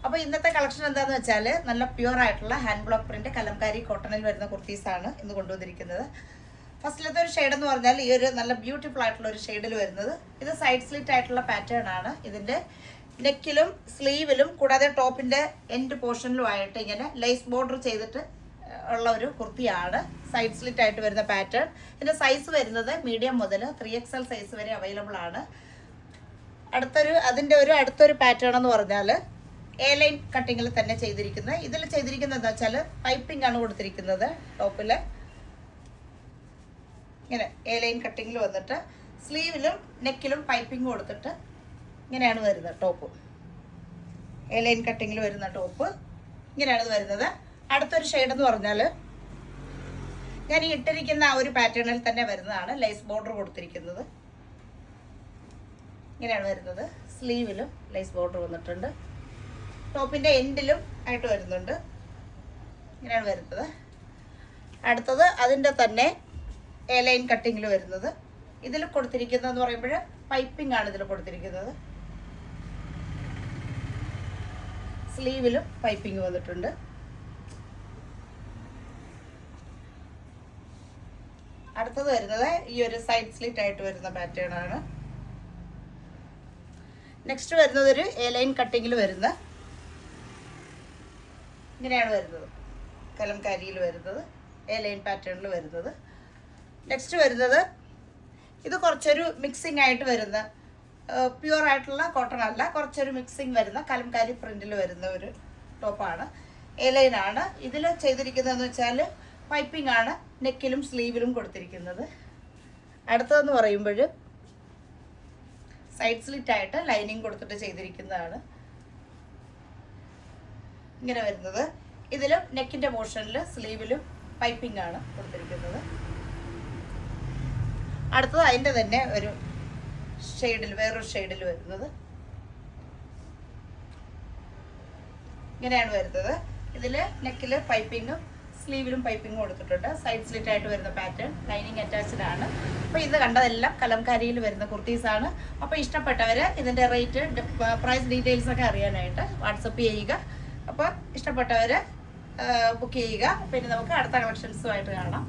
അപ്പോൾ ഇന്നത്തെ കളക്ഷൻ എന്താണെന്ന് വെച്ചാൽ നല്ല പ്യുവർ ആയിട്ടുള്ള ഹാൻഡ് ബ്ലോക്ക് പ്രിന്റ് കലംകാരി കോട്ടണിൽ വരുന്ന കുർത്തീസാണ് ഇന്ന് കൊണ്ടുവന്നിരിക്കുന്നത്. ഫസ്റ്റിലത്തെ ഒരു ഷെയ്ഡ് എന്ന് പറഞ്ഞാൽ ഈ ഒരു നല്ല ബ്യൂട്ടിഫുൾ ആയിട്ടുള്ള ഒരു ഷെയ്ഡിൽ വരുന്നത്. ഇത് സൈഡ് സ്ലിറ്റ് ആയിട്ടുള്ള പാറ്റേൺ ആണ്. ഇതിൻ്റെ നെക്കിലും സ്ലീവിലും കൂടാതെ ടോപ്പിൻ്റെ എൻഡ് പോർഷനിലുമായിട്ട് ഇങ്ങനെ ലേസ് ബോർഡർ ചെയ്തിട്ട് ഉള്ള ഒരു കുർത്തിയാണ്. സൈഡ് സ്ലിറ്റ് ആയിട്ട് വരുന്ന പാറ്റേൺ. ഇതിൻ്റെ സൈസ് വരുന്നത് മീഡിയം മുതൽ 3XL സൈസ് വരെ അവൈലബിൾ ആണ്. അടുത്തൊരു പാറ്റേൺ എന്ന് പറഞ്ഞാൽ എ ലൈൻ കട്ടിങ്ങിൽ തന്നെ ചെയ്തിരിക്കുന്നത്. ഇതിൽ ചെയ്തിരിക്കുന്നത് എന്താ വെച്ചാൽ പൈപ്പിംഗ് ആണ് കൊടുത്തിരിക്കുന്നത്. ടോപ്പിൽ ഇങ്ങനെ എ ലൈൻ കട്ടിങ്ങിൽ വന്നിട്ട് സ്ലീവിലും നെക്കിലും പൈപ്പിംഗ് കൊടുത്തിട്ട് ഇങ്ങനെയാണ് വരുന്നത്. ടോപ്പ് എ ലൈൻ കട്ടിങ്ങിൽ വരുന്ന ടോപ്പ് ഇങ്ങനെയാണ് വരുന്നത്. അടുത്തൊരു ഷെയ്ഡ് എന്ന് പറഞ്ഞാൽ ഞാൻ ഈ ഇട്ടിരിക്കുന്ന ആ ഒരു പാറ്റേണിൽ തന്നെ വരുന്നതാണ്. ലേസ് ബോർഡർ കൊടുത്തിരിക്കുന്നത് ഇങ്ങനെയാണ് വരുന്നത്. സ്ലീവിലും ലേസ് ബോർഡർ വന്നിട്ടുണ്ട്. ടോപ്പിൻ്റെ എൻഡിലും ആയിട്ട് വരുന്നുണ്ട്. ഇങ്ങനെയാണ് വരുന്നത്. അടുത്തത് അതിൻ്റെ തന്നെ എ ലൈൻ കട്ടിങ്ങിൽ വരുന്നത്. ഇതിൽ കൊടുത്തിരിക്കുന്നതെന്ന് പറയുമ്പോൾ പൈപ്പിംഗ് ആണ് ഇതിൽ കൊടുത്തിരിക്കുന്നത്. സ്ലീവിലും പൈപ്പിംഗ് വന്നിട്ടുണ്ട്. അടുത്തത് വരുന്നത് ഈ ഒരു സൈഡ് സ്ലിറ്റ് ആയിട്ട് വരുന്ന പാറ്റേൺ ആണ്. നെക്സ്റ്റ് വരുന്നത് ഒരു എ ലൈൻ കട്ടിങ്ങിൽ വരുന്ന ഇങ്ങനെയാണ് വരുന്നത്. കലംകാരിയിൽ വരുന്നത് എ ലൈൻ പാറ്റേണിൽ വരുന്നത്. നെക്സ്റ്റ് വരുന്നത് ഇത് കുറച്ചൊരു മിക്സിംഗ് ആയിട്ട് വരുന്ന പ്യുവർ ആയിട്ടുള്ള കോട്ടൺ അല്ല, കുറച്ചൊരു മിക്സിംഗ് വരുന്ന കലംകാരി പ്രിന്റിൽ വരുന്ന ഒരു ടോപ്പാണ്. എ ലൈൻ ആണ്. ഇതിൽ ചെയ്തിരിക്കുന്നതെന്ന് വെച്ചാൽ പൈപ്പിംഗ് ആണ് നെക്കിലും സ്ലീവിലും കൊടുത്തിരിക്കുന്നത്. അടുത്തതെന്ന് പറയുമ്പോൾ സൈഡ് സ്ലിറ്റ് ആയിട്ട് ലൈനിങ് കൊടുത്തിട്ട് ചെയ്തിരിക്കുന്നതാണ്. ഇങ്ങനെ വരുന്നത്. ഇതിലും നെക്കിൻ്റെ പോർഷനിൽ സ്ലീവിലും പൈപ്പിംഗ് ആണ് കൊടുത്തിരിക്കുന്നത്. അടുത്തത് അതിൻ്റെ തന്നെ ഒരു ഷെയ്ഡിൽ വേറൊരു ഷെയ്ഡിൽ വരുന്നത് ഇങ്ങനെയാണ് വരുന്നത്. ഇതിൽ നെക്കിൽ പൈപ്പിങ്ങും സ്ലീവിലും പൈപ്പിംഗ് കൊടുത്തിട്ടുണ്ട്. സൈഡ് സ്ലിറ്റ് ആയിട്ട് വരുന്ന പാറ്റേൺ. ലൈനിങ് അറ്റാച്ച്ഡ് ആണ്. അപ്പോൾ ഇത് കണ്ടതെല്ലാം കലംകാരിയിൽ വരുന്ന കുർത്തീസാണ്. അപ്പോൾ ഇഷ്ടപ്പെട്ടവർ ഇതിൻ്റെ റേറ്റ് പ്രൈസ് ഡീറ്റെയിൽസ് ഒക്കെ അറിയാനായിട്ട് വാട്സപ്പ് ചെയ്യുക. അപ്പോൾ ഇഷ്ടപ്പെട്ടവർ ബുക്ക് ചെയ്യുക. പിന്നെ നമുക്ക് അടുത്ത കളക്ഷൻസുമായിട്ട് കാണാം.